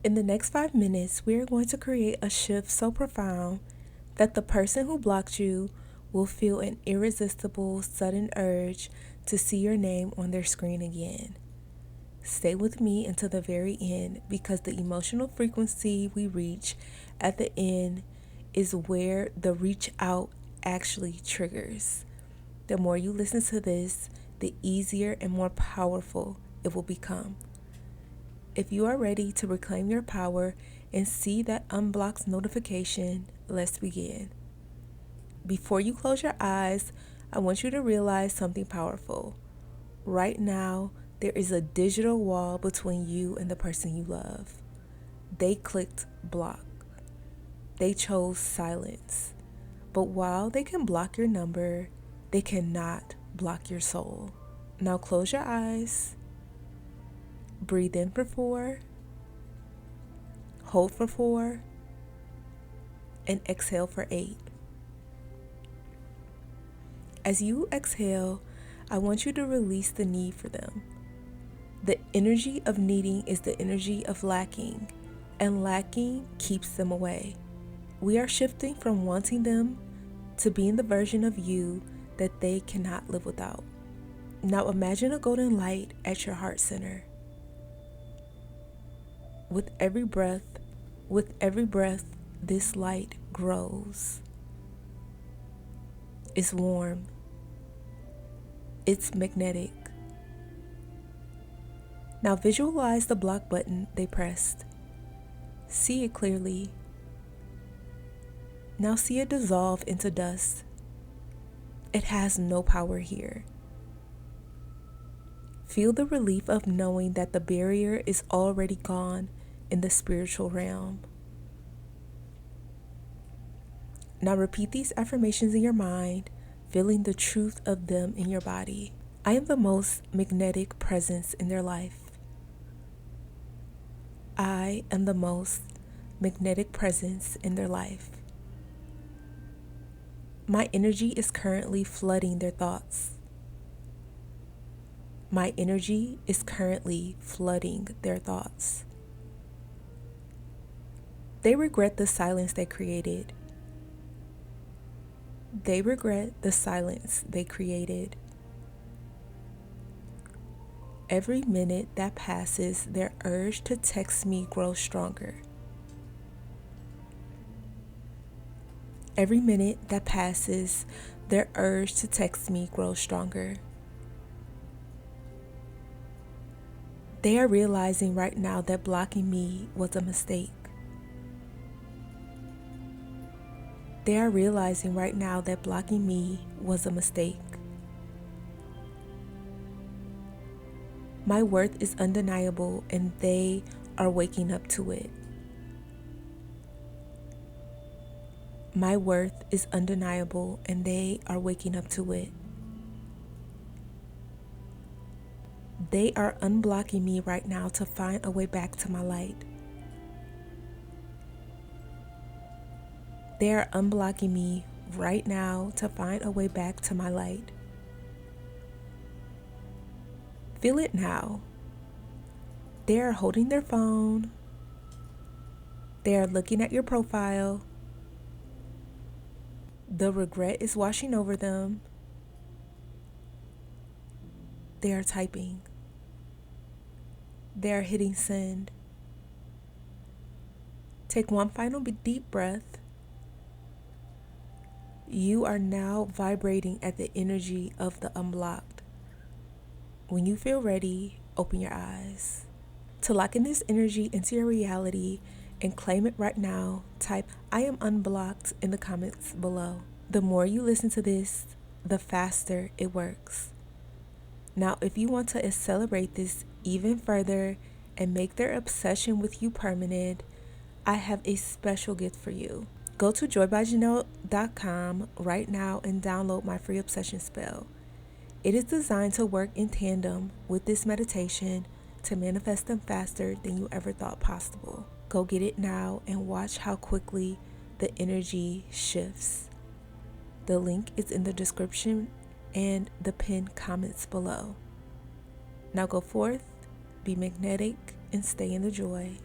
In the next 5 minutes, we are going to create a shift so profound that the person who blocked you will feel an irresistible, sudden urge to see your name on their screen again. Stay with me until the very end, because the emotional frequency we reach at the end is where the reach out actually triggers. The more you listen to this, the easier and more powerful it will become. If you are ready to reclaim your power and see that unblocked notification, let's begin. Before you close your eyes, I want you to realize something powerful. Right now, there is a digital wall between you and the person you love. They clicked block. They chose silence. But while they can block your number, they cannot block your soul. Now close your eyes. Breathe in for 4. Hold for 4. And exhale for 8. As you exhale, I want you to release the need for them. The energy of needing is the energy of lacking, and lacking keeps them away. We are shifting from wanting them to being the version of you that they cannot live without. Now imagine a golden light at your heart center. With every breath, this light grows. It's warm. It's magnetic. Now visualize the block button they pressed. See it clearly. Now see it dissolve into dust. It has no power here. Feel the relief of knowing that the barrier is already gone in the spiritual realm. Now repeat these affirmations in your mind, feeling the truth of them in your body. I am the most magnetic presence in their life. I am the most magnetic presence in their life. My energy is currently flooding their thoughts. My energy is currently flooding their thoughts. They regret the silence they created. They regret the silence they created. Every minute that passes, their urge to text me grows stronger. Every minute that passes, their urge to text me grows stronger. They are realizing right now that blocking me was a mistake. They are realizing right now that blocking me was a mistake. My worth is undeniable, and they are waking up to it. My worth is undeniable, and they are waking up to it. They are unblocking me right now to find a way back to my light. They are unblocking me right now to find a way back to my light. Feel it now. They are holding their phone. They are looking at your profile. The regret is washing over them. They are typing. They are hitting send. Take one final deep breath. You are now vibrating at the energy of the unblocked. When you feel ready, open your eyes. To lock in this energy into your reality and claim it right now, type I am unblocked in the comments below. The more you listen to this, the faster it works. Now, if you want to celebrate this even further and make their obsession with you permanent, I have a special gift for you. Go to joybyjanell.com right now and download my free obsession spell. It is designed to work in tandem with this meditation to manifest them faster than you ever thought possible. Go get it now and watch how quickly the energy shifts. The link is in the description and the pinned comments below. Now go forth, be magnetic, and stay in the joy.